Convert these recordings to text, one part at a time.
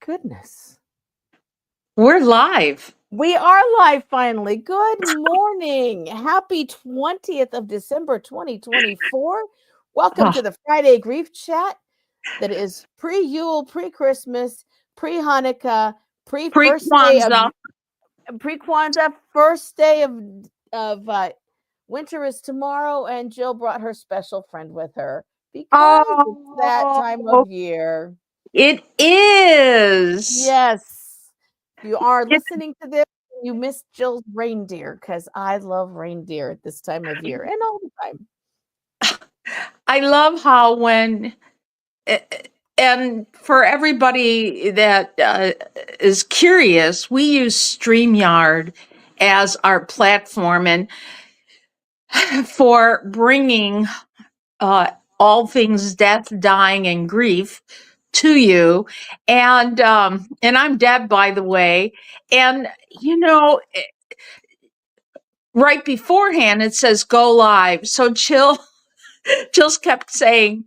Goodness. We're live. We are live finally. Good morning. Happy 20th of December 2024. Welcome Oh, to the Friday Grief Chat that is pre-Yule, pre-Christmas, pre-Hanukkah, pre-first day of pre-Kwanzaa. pre-Kwanzaa, first day of winter is tomorrow, and Jill brought her special friend with her because it's that time Oh, of year. it is. Yes. You are It, listening to this, you missed Jill's reindeer because I love reindeer at this time of year and all the time. I love how eh, and for everybody that is curious, we use StreamYard as our platform and for bringing all things death, dying, and grief to you. And I'm Deb, by the way. And you know, right beforehand it says go live. So Jill's kept saying,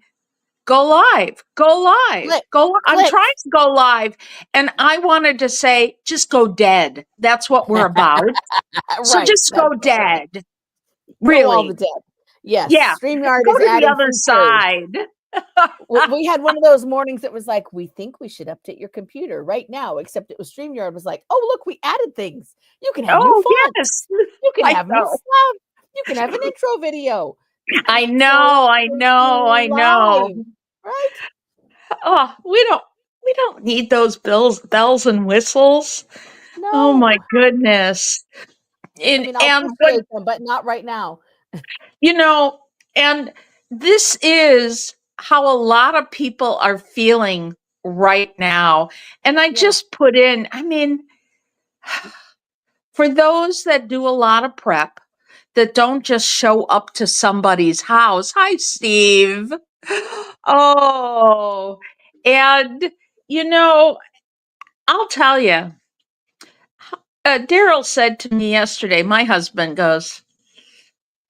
go live, go live, Click, go. I'm click. trying to go live. And I wanted to say, just go dead. That's what we're about. So Right. just That's go what we're dead. go all the Really. dead. Yes. Yeah. StreamYard Go is to the adding other features. side. We had one of those mornings that was like, we think we should update your computer right now, except it was StreamYard was like, oh, look, we added things. You can have new Oh, fonts. yes. You can I have new know. stuff. You can have an intro video. I And so know. I we're know. I going know. live, right? Oh, we don't need those bells and whistles. Oh No. my goodness. I And mean, I'll and but appreciate them, but not right now. you know, and this is how a lot of people are feeling right now. And I Yeah. just put in, I mean, for those that do a lot of prep, that don't just show up to somebody's house. Hi, Steve. Oh, and you know, I'll tell you, Daryl said to me yesterday, my husband goes,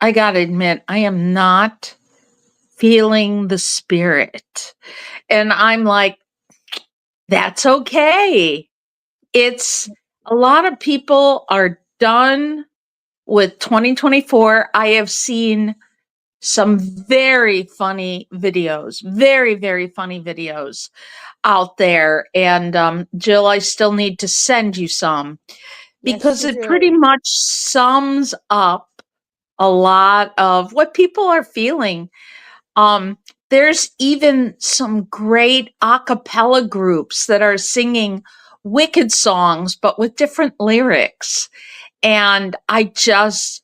I got to admit, I am not feeling the spirit. And I'm like, that's okay. It's a lot of people are done with 2024. I have seen some very funny videos, very, very funny videos out there. And Jill, I still need to send you some Yes, because you it pretty do. much sums up a lot of what people are feeling. Um, there's even some great a cappella groups that are singing wicked songs, but with different lyrics. And I just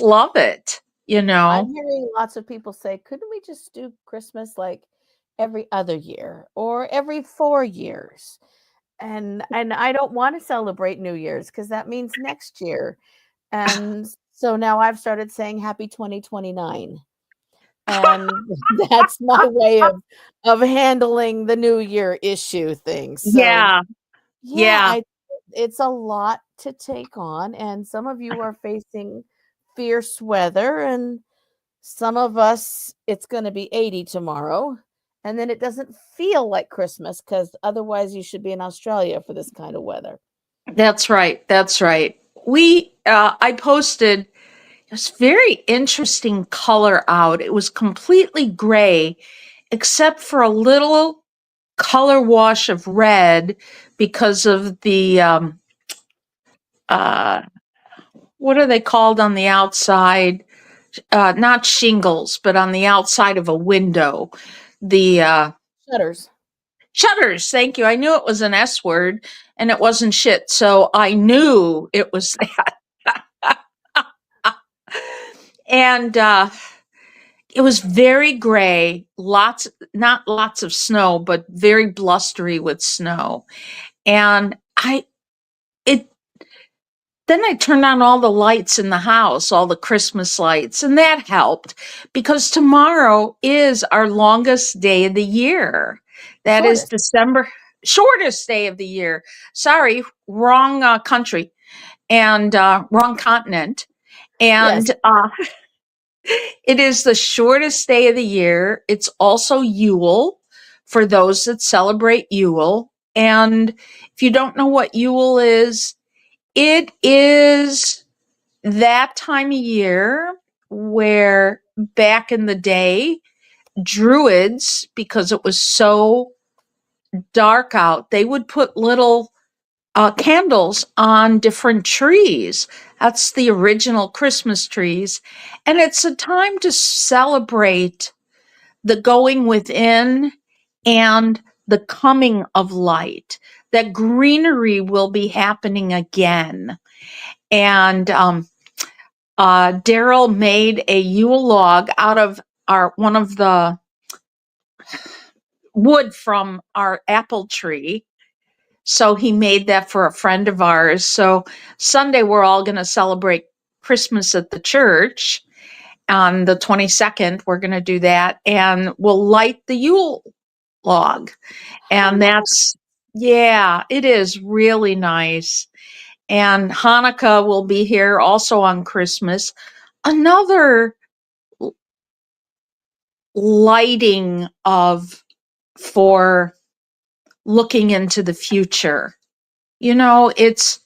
love it, you I'm know? hearing lots of people say, couldn't we just do Christmas like every other year or every 4 years? And I don't want to celebrate New Year's because that means next year. And so now I've started saying happy 2029. And that's my way of handling the New Year issue thing. So Yeah, yeah, yeah. I it's a lot to take on, and some of you are facing fierce weather, and some of us it's going to be 80 tomorrow, and then it doesn't feel like Christmas because otherwise you should be in Australia for this kind of weather. That's right. That's right. I posted this very interesting color out. It was completely gray, except for a little color wash of red because of the, uh, what are they called on the outside? Not shingles, but on the outside of a window. The Shutters. shutters. Thank you. I knew it was an S word and it wasn't shit. So I knew it was that. And it was very gray, not lots of snow, but very blustery with snow. And it, then I turned on all the lights in the house, all the Christmas lights, and that helped because tomorrow is our longest day of the year. That is Shortest. December, shortest day of the year. Sorry, wrong country and wrong continent. Yes. And it is the shortest day of the year. It's also Yule for those that celebrate Yule. And if you don't know what Yule is, it is that time of year where back in the day, druids, because it was so dark out, they would put little candles on different trees. That's the original Christmas trees. And it's a time to celebrate the going within and the coming of light. That greenery will be happening again. And Daryl made a Yule log out of one of the wood from our apple tree. So he made that for a friend of ours. So Sunday, we're all going to celebrate Christmas at the church. On the 22nd, we're going to do that. And we'll light the Yule log. How And nice. yeah, it is really nice. And Hanukkah will be here also on Christmas. Another lighting of for looking into the future. It's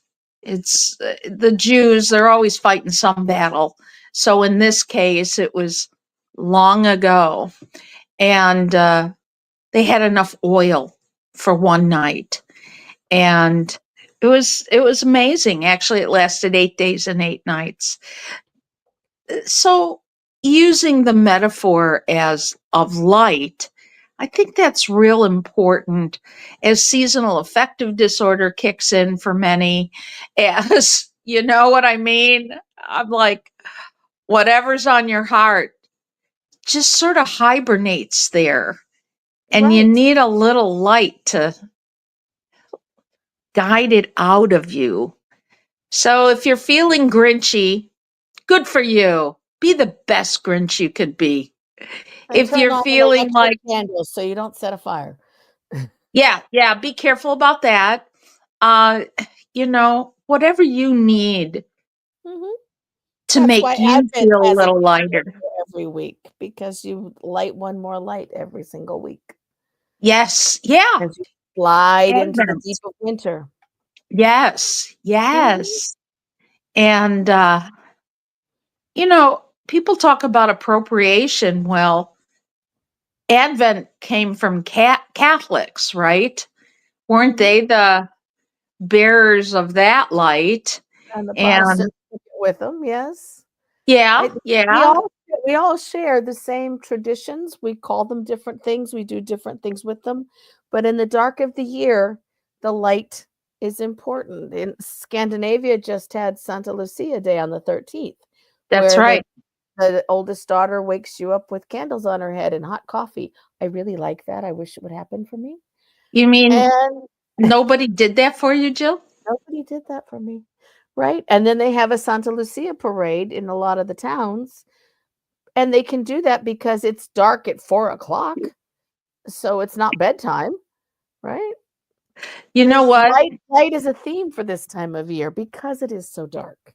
the Jews, they're always fighting some battle. So in this case, it was long ago, and they had enough oil for one night, and it was amazing. Actually, it lasted 8 days and 8 nights. So using the metaphor as of light, I think that's real important as seasonal affective disorder kicks in for many, as you know what I mean? I'm like, whatever's on your heart just sort of hibernates there. And you Right. need a little light to guide it out of you. So if you're feeling grinchy, good for you. Be the best Grinch you could be. And If turn you're on an feeling electric like, candle so you don't set a fire. yeah, be careful about that. Uh, whatever you need Mhm. to That's make why you Advent feel a has a little candle lighter. for every week, because you light one more light every single week Yes, yeah, as you slide into the deep Advent. of winter. Yes, Mhm. yes. And, people talk about appropriation. Well, Advent came from Catholics, right? Weren't Mhm. they the bearers of that light? And the And Protestants took it with them, yes. yeah, I we yeah, all we all share the same traditions. We call them different things. We do different things with them. But in the dark of the year, the light is important. In Scandinavia just had Santa Lucia Day on the 13th, that's where the right. the oldest daughter wakes you up with candles on her head and hot coffee. I really like that. I wish it would happen for me. You mean And nobody did that for you, Jill? nobody did that for me. Right? And then they have a Santa Lucia parade in a lot of the towns. And they can do that because it's dark at 4 o'clock, so it's not bedtime, right? You know This what? light is a theme for this time of year because it is so dark.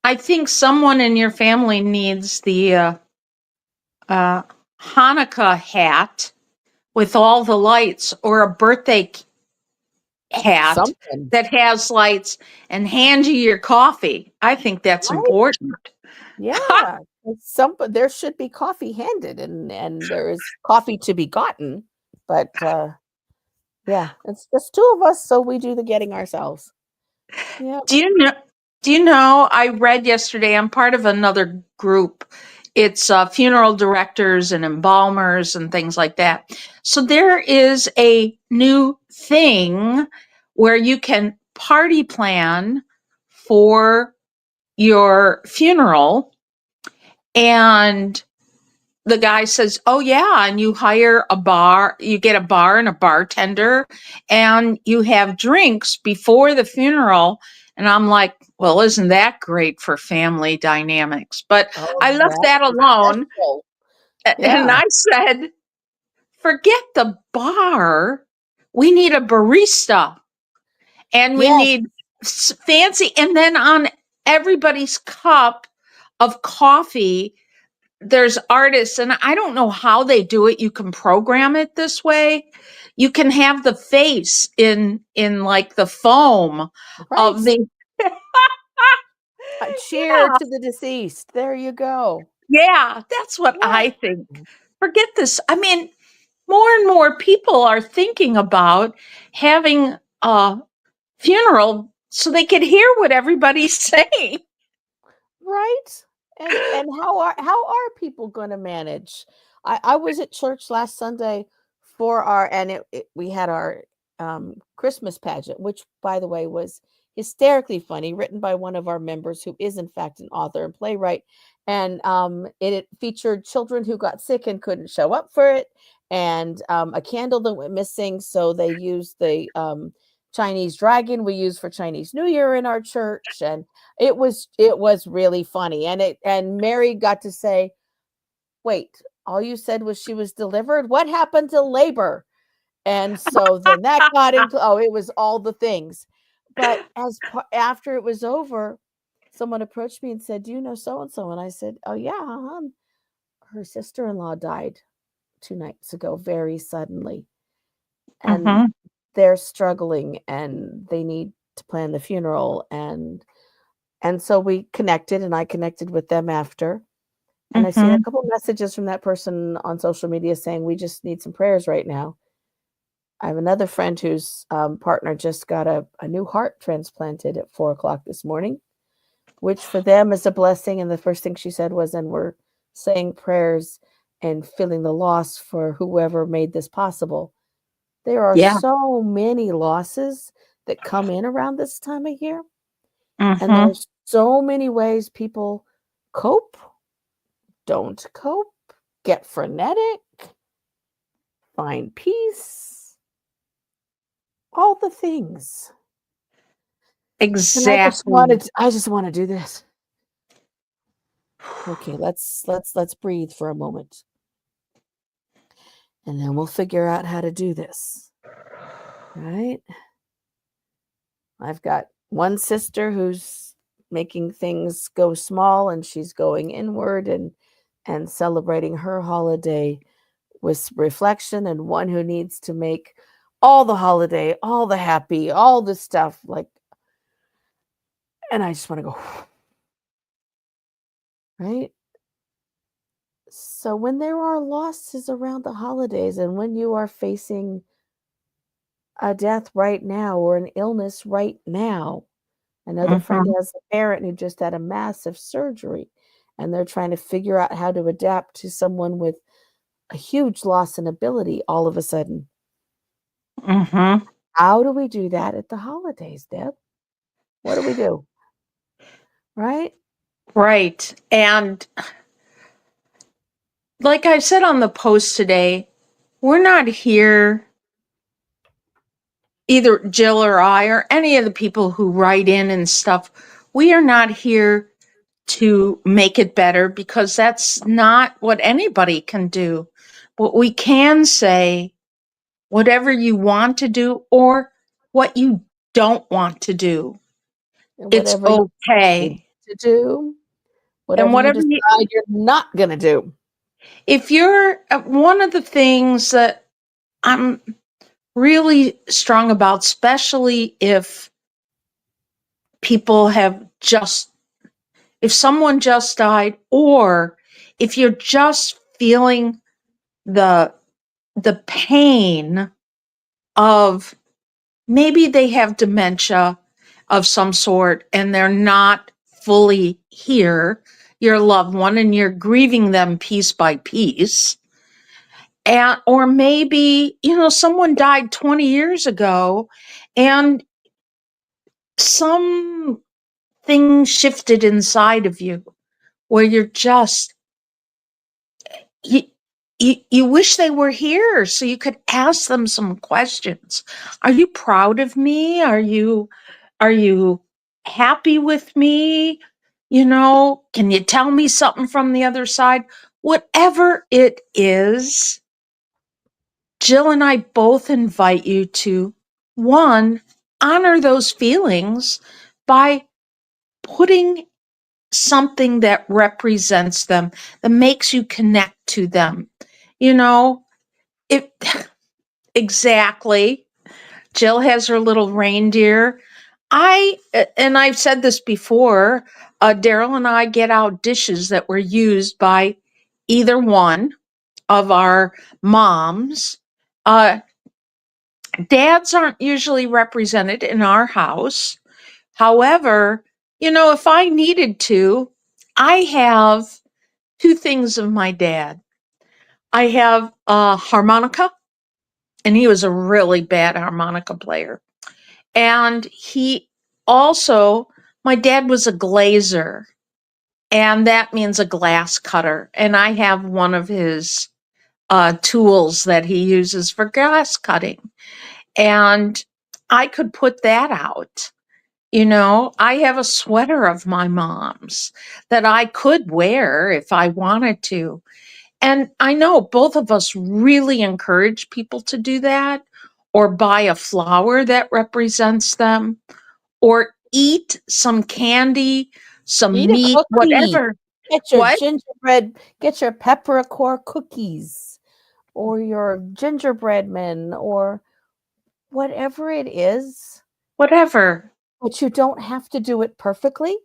I think someone in your family needs the uh, Hanukkah hat with all the lights, or a birthday hat Something, that has lights, and hand you your coffee. I think that's right? important. Yeah. There should be coffee handed, and there is coffee to be gotten, but, yeah, it's just 2 of us, so we do the getting ourselves. Yep. Do you know? Do you know? I read yesterday. I'm part of another group. It's funeral directors and embalmers and things like that. So there is a new thing where you can party plan for your funeral, and the guy says, "Oh yeah," and you hire a bar, you get a bar and a bartender, and you have drinks before the funeral. And I'm like, "Well, isn't that great for family dynamics?" But Oh, I left that that is alone, special. and Yeah. I said, "Forget the bar. We need a barista, and we Yes, need fancy." And then on everybody's cup of coffee, there's artists, and I don't know how they do it. You can program it this way. You can have the face in like the foam of Right. the A cheer yeah, to the deceased. There you go. yeah, that's what Yeah. I think. Forget this. I mean, more and more people are thinking about having a funeral so they could hear what everybody's saying. Right? And how are people gonna manage? I was at church last Sunday for our and we had our Christmas pageant, which by the way was hysterically funny, written by one of our members who is in fact an author and playwright. And it featured children who got sick and couldn't show up for it, and a candle that went missing. So they used the Chinese dragon we use for Chinese New Year in our church, and it was really funny, and Mary got to say, "Wait, all you said was she was delivered? What happened to labor?" And so then that got into it was all the things. But after it was over, someone approached me and said, "Do you know so and so?" And I said, "Oh yeah, her sister-in-law died 2 nights ago very suddenly, and Mhm, they're struggling and they need to plan the funeral." And so we connected, and I connected with them after, and I seen a mhm. couple messages from that person on social media saying, "We just need some prayers right now." I have another friend whose, partner just got a new heart transplanted at 4 o'clock this morning, which for them is a blessing, and the first thing she said was, "And we're saying prayers and feeling the loss for whoever made this possible." There are Yeah. so many losses that come in around this time of year, and Mhm. there's so many ways people cope, don't cope, get frenetic, find peace, all the things. And Exactly. I just wanna do this. Okay, let's breathe for a moment, and then we'll figure out how to do this, right? I've got one sister who's making things go small, and she's going inward and celebrating her holiday with reflection, and one who needs to make all the holiday, all the happy, all the stuff, like, and I just wanna go, right? So when there are losses around the holidays and when you are facing a death right now or an illness right now, another friend Mhm, has a parent who just had a massive surgery, and they're trying to figure out how to adapt to someone with a huge loss in ability all of a sudden. mhm. How do we do that at the holidays, Deb? What do we do? Right? Right, and like I said on the post today, we're not here, either Jill or I or any of the people who write in and stuff, we are not here to make it better because that's not what anybody can do. What we can say, whatever you want to do or what you don't want to do, And it's whatever you need okay. to do, And whatever you whatever you, decide you're not gonna do. if you're one of the things that I'm really strong about, especially if people have just, if someone just died, or if you're just feeling the the pain of maybe they have dementia of some sort and they're not fully here, your loved one, and you're grieving them piece by piece. And, or maybe, someone died 20 years ago and something shifted inside of you where you're just, you, you wish they were here so you could ask them some questions. Are you proud of me? Are you happy with me? Can you tell me something from the other side? Whatever it is, Jill and I both invite you to, one, honor those feelings by putting something that represents them, that makes you connect to them. You know, it exactly. Jill has her little reindeer. And I've said this before, Daryl and I get out dishes that were used by either one of our moms. Uh, Dads aren't usually represented in our house. However, if I needed to, I have two things of my dad. I have a harmonica, and he was a really bad harmonica player. And he also, my dad was a glazer, and that means a glass cutter. And I have one of his tools that he uses for glass cutting. And I could put that out. I have a sweater of my mom's that I could wear if I wanted to. And I know both of us really encourage people to do that, or buy a flower that represents them, or eat some candy, some Eat a meat, cookie. whatever. Get your What? gingerbread, get your peppercorn cookies or your gingerbread men or whatever it is. Whatever. But you don't have to do it perfectly.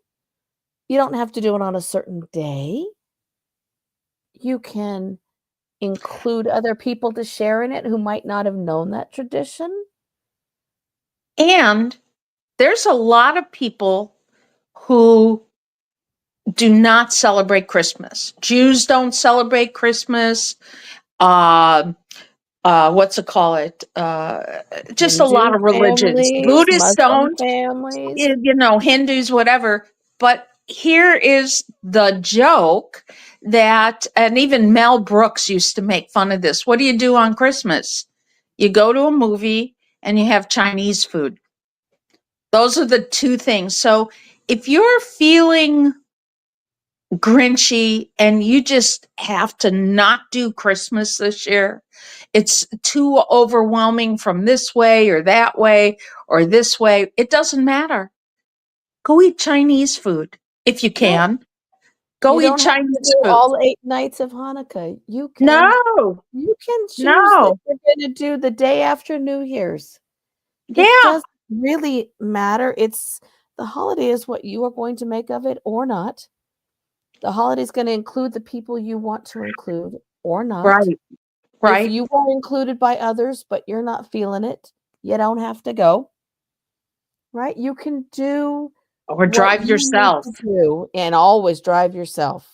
You don't have to do it on a certain day. You can include other people to share in it who might not have known that tradition. And there's a lot of people who do not celebrate Christmas. Jews don't celebrate Christmas. Uh, what's it call it? Just a Hindu lot of religions. families, Buddhists Muslim don't, families. Hindus, whatever. But here is the joke that, and even Mel Brooks used to make fun of this. What do you do on Christmas? You go to a movie and you have Chinese food. Those are the two things. So if you're feeling grinchy and you just have to not do Christmas this year, it's too overwhelming from this way or that way or this way, it doesn't matter. Go eat Chinese food if you Right. can. Go You eat don't have to Chinese do food. all 8 nights of Hanukkah. No, You can choose that no. you're gonna do the day after New Year's. It Yeah, doesn't really matter. It's the holiday is what you are going to make of it or not. The holiday is gonna include the people you want to include or not. right, If right. you are included by others, but you're not feeling it, you don't have to go, right? You can do Or what drive you need yourself. to do and always drive yourself,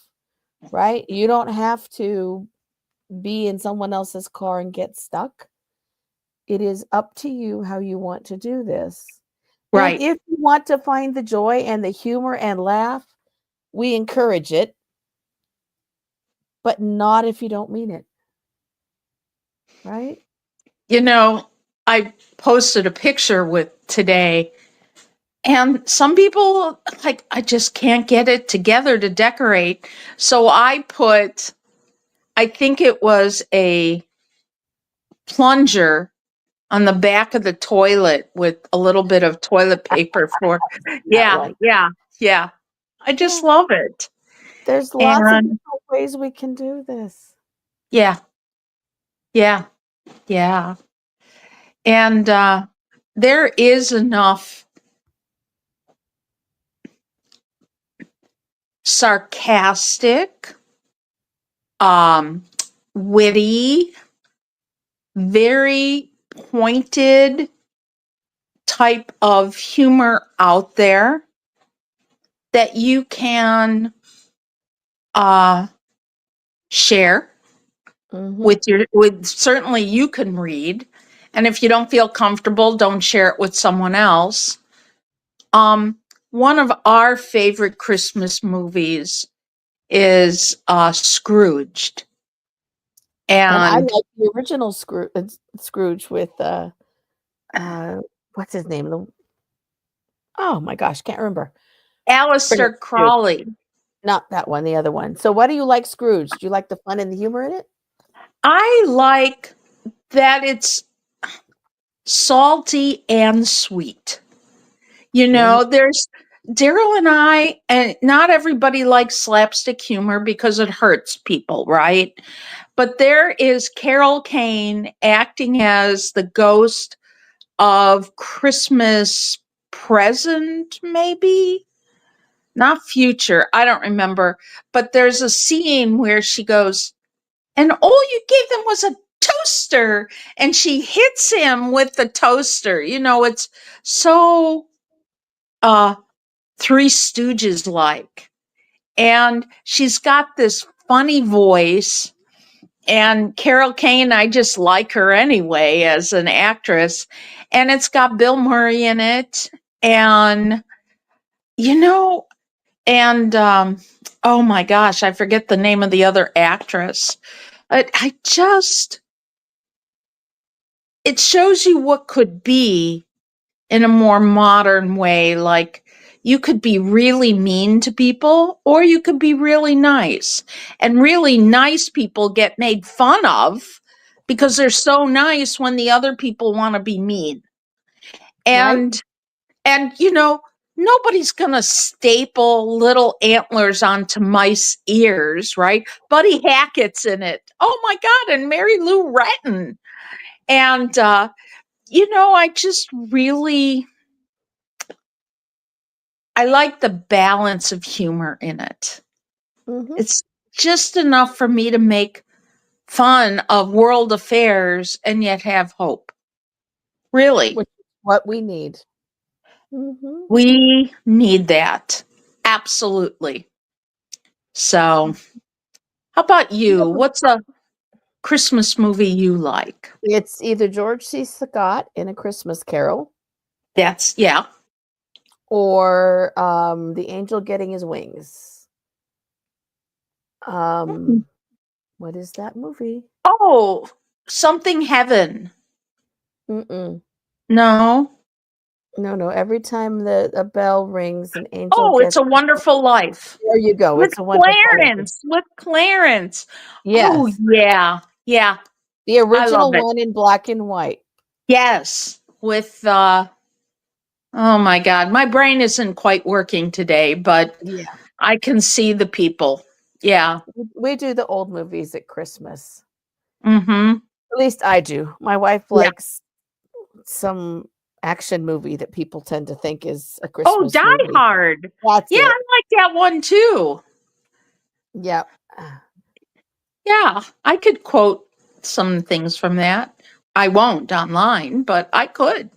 right? You don't have to be in someone else's car and get stuck. It is up to you how you want to do this. And Right. if you want to find the joy and the humor and laugh, we encourage it, but not if you don't mean it, right? I posted a picture with today, and some people, like, I just can't get it together to decorate. So I think it was a plunger on the back of the toilet with a little bit of toilet paper for, That yeah, one. yeah, yeah. I just Yeah. love it. There's lots of And different ways we can do this. yeah, yeah, yeah. And there is enough sarcastic, um, witty, very pointed type of humor out there that you can uh, share Mhm. with certainly you can read. And if you don't feel comfortable, don't share it with someone else. One of our favorite Christmas movies is Scrooged. And I And like the original Scrooge with, uh, what's his name? Oh my gosh, can't remember. Bring Alistair it to you. Crawley. Not that one, the other one. So what do you like Scrooge? Do you like the fun and the humor in it? I like that it's salty and sweet. Mhm. There's Daryl and I, and not everybody likes slapstick humor because it hurts people, right? But there is Carol Kane acting as the ghost of Christmas present, maybe not future. I don't remember. But there's a scene where she goes, and all you gave them was a toaster. And she hits him with the toaster. You know, it's so uh Three Stooges like. And she's got this funny voice. And Carol Kane, I just like her anyway as an actress. And it's got Bill Murray in it. And, you know, and oh my gosh, I forget the name of the other actress. I just, it shows you what could be in a more modern way. Like, you could be really mean to people or you could be really nice. And really nice people get made fun of because they're so nice when the other people want to be mean. Right? And you know, nobody's going to staple little antlers onto mice ears, right? Buddy Hackett's in it. Oh my god, and Mary Lou Retton. And you know, I just really I like the balance of humor in it. Mm-hmm. It's just enough for me to make fun of world affairs and yet have hope. Really, Which is what we need. Mm-hmm. we need that. Absolutely. So, how about You you? know, What's a Christmas movie you like? it's either George C. Scott in A Christmas Carol That's yeah. or The Angel Getting His Wings. Mm. What is that movie? Oh, Something Heaven. Mm-mm. No. No, no. Every time a bell rings, an angel Oh, It's gets. a Wonderful Life. There you go. With It's a wonderful life. Clarence. With Clarence. Oh Yes, yeah. Yeah. the I love original it. one in black and white. Yes. With oh my God. My brain isn't quite working today, but Yeah, I can see the people. Yeah. we do the old movies at Christmas. Mm-hmm. At least I do. My wife Yeah. likes some action movie that people tend to think is a Oh, Christmas Die movie. Hard. That's Yeah, it. I like that one too. Yep. Yeah, I could quote some things from that. I won't online, but I could.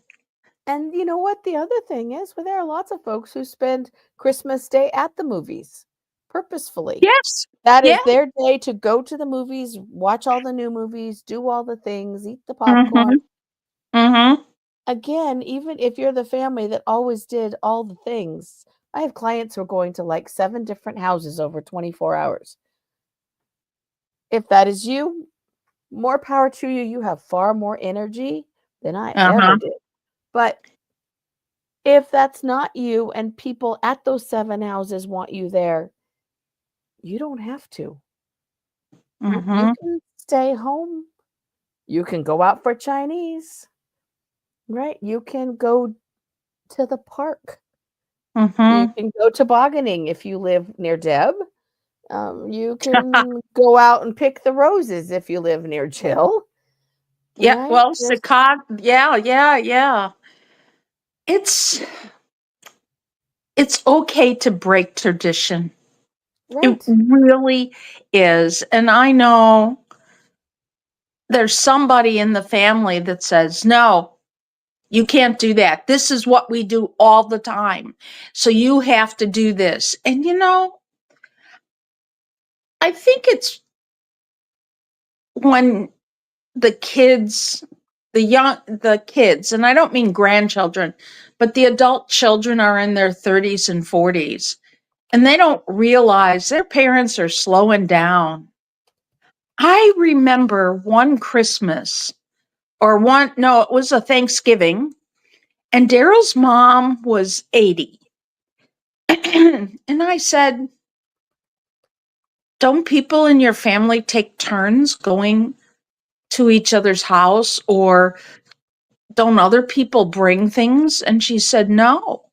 And you know what? The other thing is, well, there are lots of folks who spend Christmas Day at the movies purposefully. Yes. That Yeah. is their day to go to the movies, watch all the new movies, do all the things, eat the popcorn. Mhm. Mhm. Again, even if you're the family that always did all the things, I have clients who are going to like 7 different houses over 24 hours. If that is you, more power to you. You have far more energy than I ever Uh-huh. did. But if that's not you and people at those 7 houses want you there, you don't have to. You Mhm. can stay home. You can go out for Chinese, right? You can go to the park. You Mhm. can go tobogganing if you live near Deb. You can go out and pick the roses if you live near Jill, Yeah, right? well, There's Chicago, yeah, yeah, yeah. It's it's okay to break tradition. It right. really is. And I know there's somebody in the family that says, "No, you can't do that. This is what we do all the time. So you have to do this." And you know, I think it's when the kids, the kids, and I don't mean grandchildren, but the adult children are in their 30s and 40s, and they don't realize their parents are slowing down. I remember one Christmas, or one, no, it was a Thanksgiving, and Daryl's mom was 80. And I said, "Don't people in your family take turns going to each other's house, or don't other people bring things?" And she said, "No."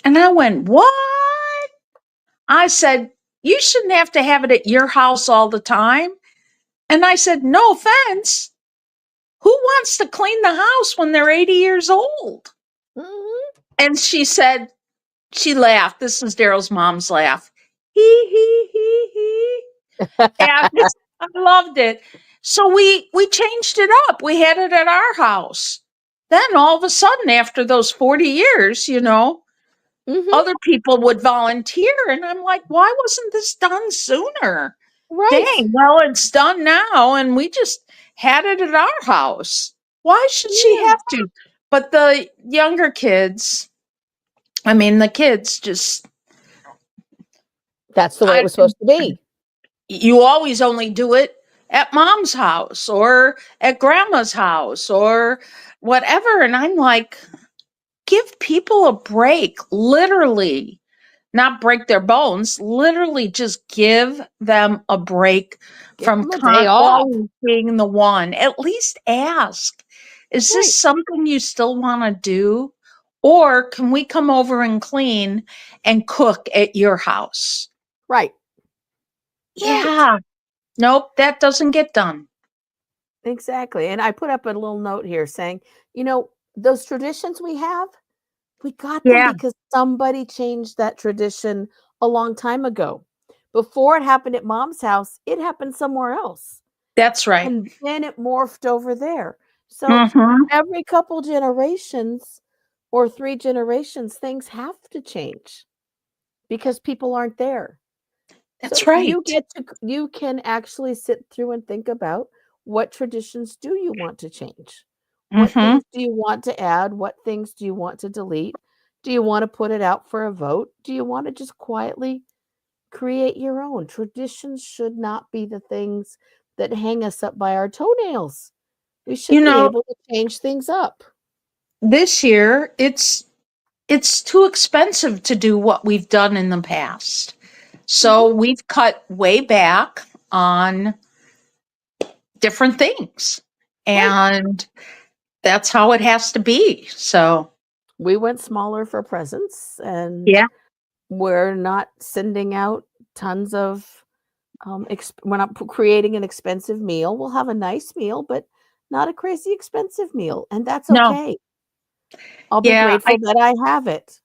And I went, what? I said, you shouldn't have to have it at your house all the time. And I said, no offense. Who wants to clean the house when they're 80 years old? Mhm. And she said, she laughed. This was Daryl's mom's laugh. He. And I loved it. So we changed it up. We had it at our house. Then all of a sudden, after those 40 years, Mhm. other people would volunteer. And I'm like, why wasn't this done sooner? Right. Dang, well, it's done now. And we just had it at our house. Why should she Yeah. have to? But the younger kids, I mean, the kids just, That's the way it I, was supposed to be. you always only do it at mom's house or at grandma's house or whatever. And I'm like, give people a break, literally, not break their bones, literally just give them a break Give from them a day off. always being the one. At least ask, is this Right. something you still want to do? Or can we come over and clean and cook at your house? Right. Right. Yeah. Nope, that doesn't get done. Exactly. And I put up a little note here saying, those traditions we got them Yeah, because somebody changed that tradition a long time ago. Before it happened at mom's house, it happened somewhere else. that's right. And then it morphed over there. So Mhm. every couple generations or 3 generations, things have to change because people aren't there. That's So right. you can actually sit through and think about what traditions do you want to change? What Mhm. things do you want to add? What things do you want to delete? Do you want to put it out for a vote? Do you want to just quietly create your own? Traditions should not be the things that hang us up by our toenails. We You should be know, able to change things up. this year it's too expensive to do what we've done in the past. Mhm. So we've cut way back on different things. Right. And that's how it has to be. So, We went smaller for presents and yeah. we're not sending out tons of we're not creating an expensive meal. We'll have a nice meal, but not a crazy expensive meal, and that's No. okay. I'll be Yeah, grateful that I have it.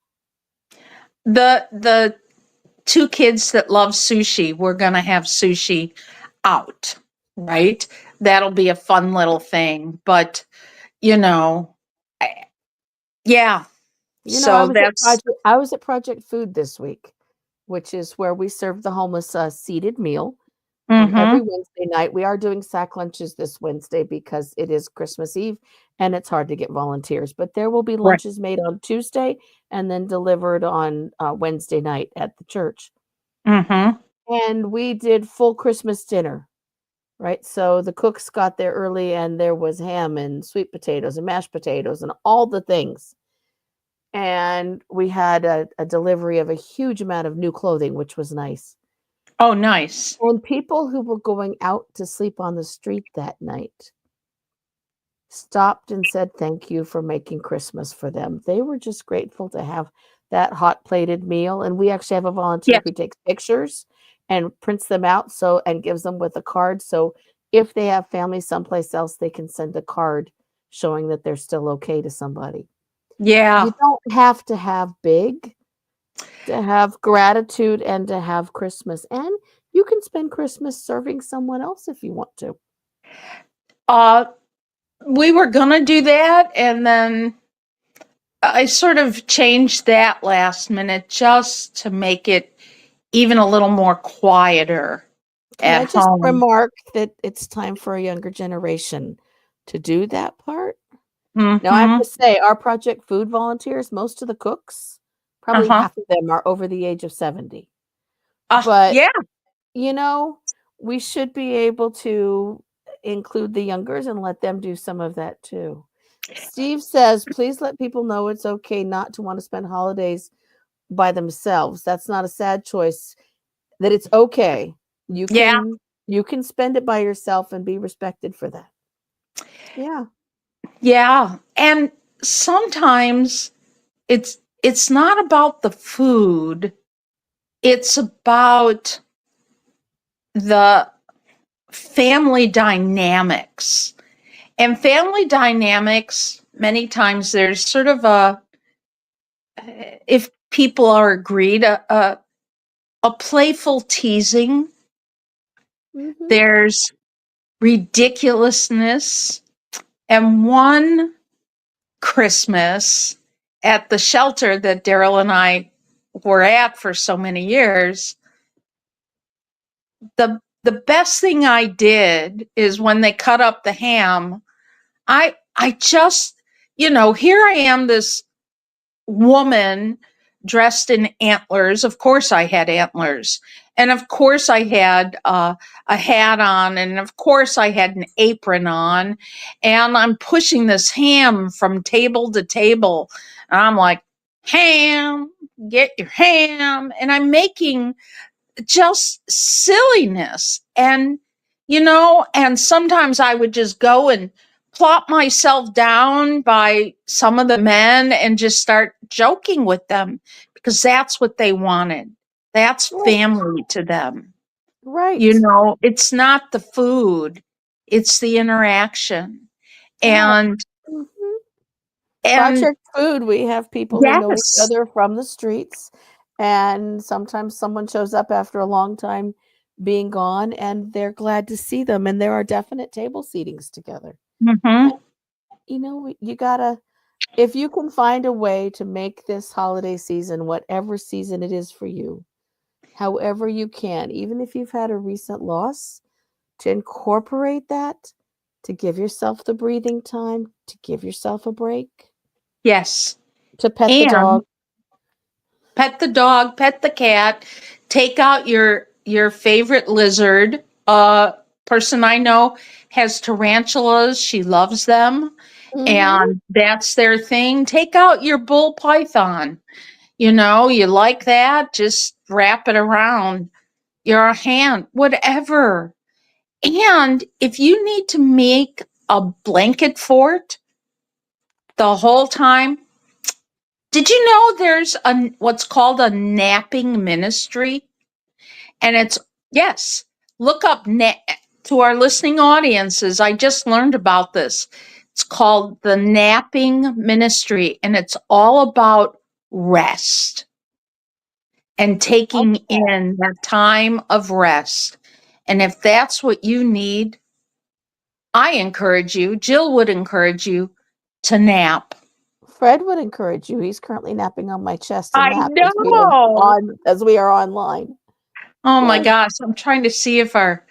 the two kids that love sushi, we're going to have sushi out, right? That'll be a fun little thing, but you know, I- yeah. I So was at that's Project Food this week, which is where we serve the homeless a seated meal. Every mhm. Wednesday night, we are doing sack lunches this Wednesday because it is Christmas Eve and it's hard to get volunteers. But there will be Right. lunches made on Tuesday and then delivered on Wednesday night at the church. Mhm. And we did full Christmas dinner, right? So the cooks got there early and there was ham and sweet potatoes and mashed potatoes and all the things. And we had a delivery of a huge amount of new clothing, which was nice. Oh, nice. And people who were going out to sleep on the street that night stopped and said thank you for making Christmas for them. They were just grateful to have that hot plated meal, and we actually have a volunteer Yes. who takes pictures and prints them out and gives them with a card, so if they have family someplace else, they can send a card showing that they're still okay to somebody. Yeah. You don't have to have big to have gratitude and to have Christmas, and you can spend Christmas serving someone else if you want to. Uh we were going to do that, and then I sort of changed that last minute just to make it even a little more quieter Can at I just home. remark that it's time for a younger generation to do that part? Now, I have to Mhm. say, our Project Food volunteers, most of the cooks, probably Uh-huh. half of them are over the age of 70. But, Yeah. you know, we should be able to include the youngers and let them do some of that too. Steve says, please let people know it's okay not to want to spend holidays by themselves. That's not a sad choice. That it's okay. You Yeah. can you can spend it by yourself and be respected for that. Yeah. Yeah. And sometimes it's it's not about the food, it's about the family dynamics. And family dynamics, many times there's sort of if people are agreed, a playful teasing. Mhm. There's ridiculousness. And one Christmas at the shelter that Daryl and I were at for so many years, the best thing I did is when they cut up the ham, I just, here I am, this woman dressed in antlers. Of course, I had antlers. And of course, I had a hat on. And of course, I had an apron on. And I'm pushing this ham from table to table. And I'm like, ham, get your ham. And I'm making just silliness. And sometimes I would just go and plop myself down by some of the men and just start joking with them because that's what they wanted. That's Right. family to them. Right. It's not the food, it's the interaction. Yeah. And, Mhm. and Project Food, we have people who know each yes, other from the streets, and sometimes someone shows up after a long time being gone, and they're glad to see them, and there are definite table seatings together. hmm And, you gotta if you can find a way to make this holiday season, whatever season it is for you, however you can, even if you've had a recent loss, to incorporate that, to give yourself the breathing time, to give yourself a break, yes. to pet the And dog. pet the dog, pet the cat, take out your favorite lizard. Person I know has tarantulas. She loves them, Mhm. and that's their thing. Take out your bull python. You like that, just wrap it around your hand, whatever. And if you need to make a blanket fort the whole time, did you know there's what's called a napping ministry? And it's, yes, look up to our listening audiences. I just learned about this. It's called the Napping Ministry, and it's all about rest and taking in that time of rest. And if that's what you need, I encourage you, Jill would encourage you to nap. Fred would encourage you. He's currently napping on my chest and I lap know. as we are online. Oh my Yes. gosh, I'm trying to see if our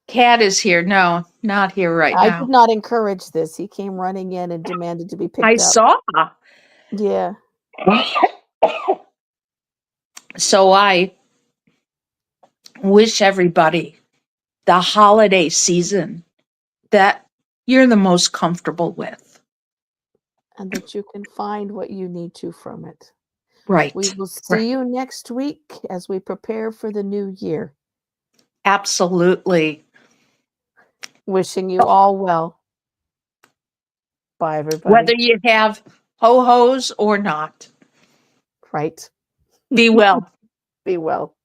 cat is here. No, not here right I did now. not encourage this. He came running in and demanded to be I picked up. saw. Yeah. So I wish everybody the holiday season that you're the most comfortable with. And that you can find what you need to from it. We Right. will Right. see you next week as we prepare for the new year. Absolutely. Wishing you all well. Bye, Whether everybody. you have ho hos or not, Right. be well. Be well.